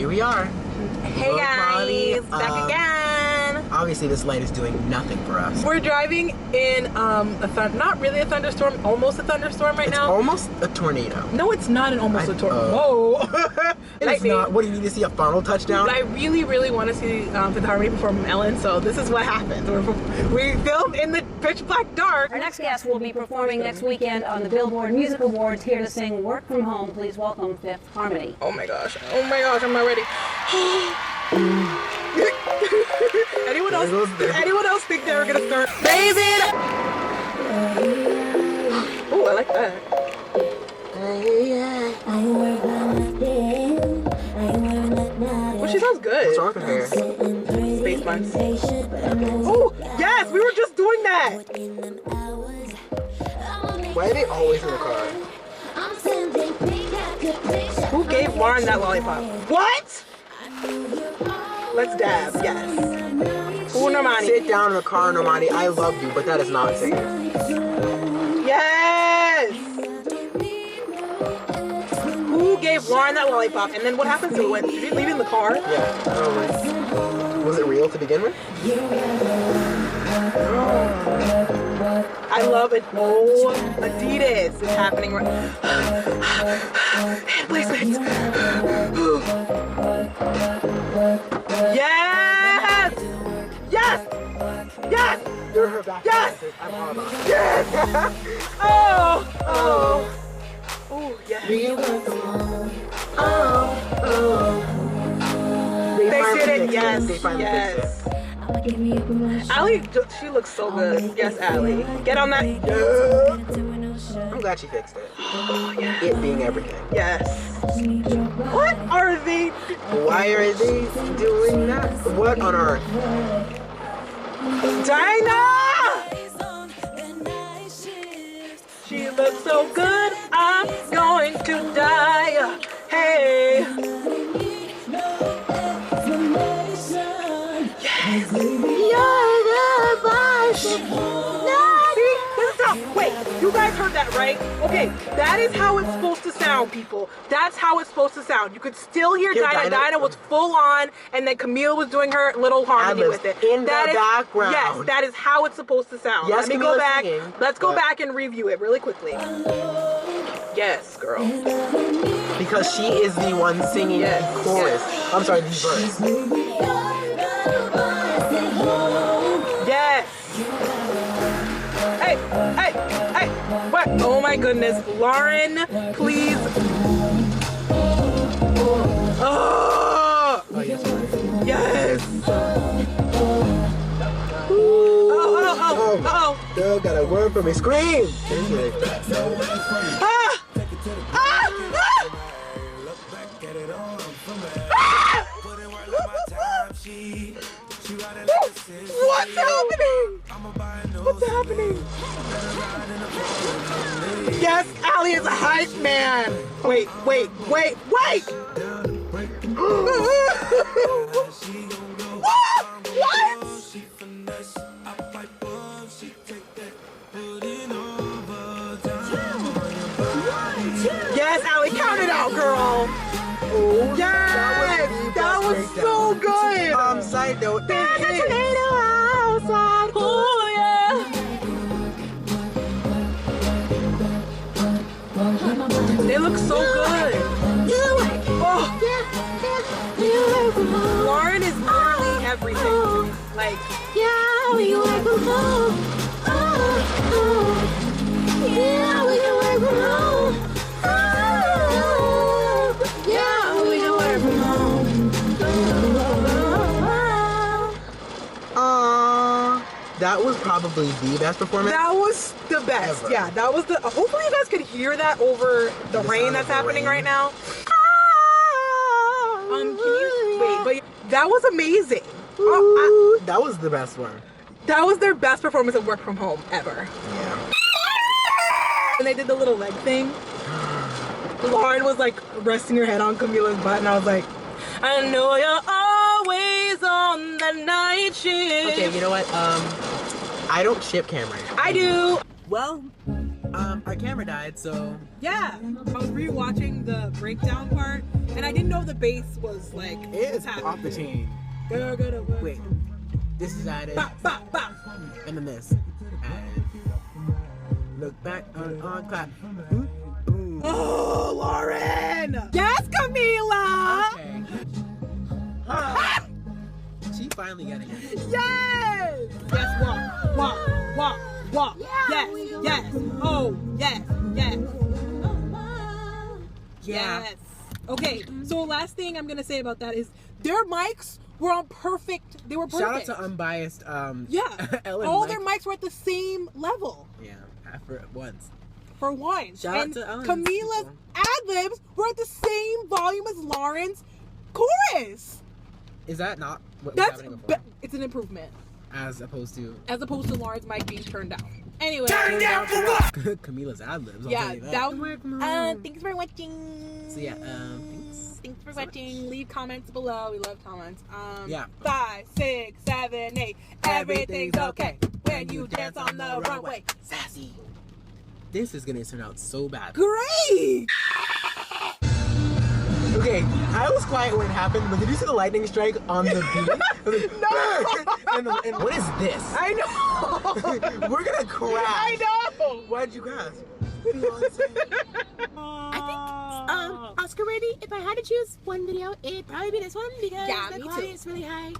here we are. Hey Low guys, quality, back again. Obviously, this light is doing nothing for us. We're driving in not really a thunderstorm, almost a thunderstorm right It's now. almost a tornado. No, it's not an almost a tornado. Whoa. It's not. What do you need to see a funnel touchdown? I really, really want to see Fifth Harmony perform Ellen, so this is what happens. We filmed in the pitch black dark. Our next guest will be performing next weekend on the Billboard Music Awards, here to sing Work From Home. Please welcome Fifth Harmony. Oh my gosh, I'm not ready. Anyone else think they were gonna start? Raise it up! Oh, I like that. Oh, she sounds good. What's wrong with her? Space buns. Oh, yes, we were just doing that. Why are they always in the car? Who gave Lauren that lollipop? What? Let's dab, yes. Who Normani? Sit down in the car, Normani. I love you, but that is not safe. Yes! Who gave Lauren that lollipop? And then what happens to it? Did you leave it in the car? Yeah. Was it real to begin with? I love it. Oh, Adidas is happening right hand placement. Yes! Yes! Yes! You're her back. Yes! I'm on. Yes! Oh! Oh! Oh, yes. They did it, yes. They finally fixed it. Allie, she looks so good. Yes, Allie. Get on that. Yeah. I'm glad she fixed it. Oh, yeah. It being everything. Yes. What are they? Why are they doing that? What on earth? Dinah! She looks so good, I'm going to die. Hey. Yes. You're the boss. Wait, you guys heard that, right? Okay, that is how it's supposed to sound, people. That's how it's supposed to sound. You could still hear Dinah. Dinah was full on, and then Camille was doing her little harmony with it. In the background. Yes, that is how it's supposed to sound. Yes, Let me go back. singing, Let's go back and review it really quickly. Yes, girl. Because she is the one singing the chorus. I'm sorry, the verse. Yes. Hey, hey, hey. What? Oh my goodness. Lauren, please. Oh, yes. Oh. Girl got a word for me. Scream. Ah! Ah! Ah! What's happening? What's happening? Yes, Allie is a hype man. Wait. What? What? Yes, Allie, count it out, girl. Oh, Yes, that was so good. Side note. There's a tornado outside. Oh yeah. They look so good. Oh. Lauren is literally everything to me. Like, Yeah, we can work from home. Yeah, we can work from home. Yeah, we can work from home. That was probably the best performance. that was the best. Ever. Yeah, that was the. Hopefully, you guys could hear that over the rain sound that's of the happening rain. right now. Can you wait? But that was amazing. Oh, That was the best one. that was their best performance of Work From Home ever. Yeah. And they did the little leg thing. Lauren was like resting her head on Camila's butt, and I was like, I know you're always on the night shift. Okay, you know what? I don't ship Cameron. I do. Well, our camera died, so Yeah, I was rewatching the breakdown part, and I didn't know the bass was like. it is what's off the chain. happening. Wait, this is added, Bop, bop, bop. and then this added. Look back on clap. Boom, boom. Oh, Lauren! Yes, Camila! Okay. She finally getting it. Yes! Yes, walk, walk, walk, walk. Yeah, we Yes, can yes. walk. Oh, yes, yes, Yeah. yes. Okay, so last thing I'm gonna say about that is their mics were on perfect. They were perfect. Shout out to unbiased. Yeah, Ellen all Mike. their mics were at the same level Yeah, for once. for one. Shout out and to Ellen's Camila's people. ad-libs were at the same volume as Lauren's chorus. Is that not what was That's happening before? it's an improvement As opposed to as opposed to Lauren's mic being turned down. Anyway, Camila's ad libs. yeah, that was. Thanks for watching. So yeah, thanks. Thanks for watching. Leave comments below. We love comments. Yeah. 5, 6, 7, 8. Everything's okay when you dance on the runway. Sassy. This is gonna turn out so bad. Great. Okay, I was quiet when it happened, but did you see the lightning strike on the beat? No! and what is this? I know. We're gonna crash. I know. Why'd you crash? Oscar ready. If I had to choose one video, it'd probably be this one because Yeah, the me quality too. is really high.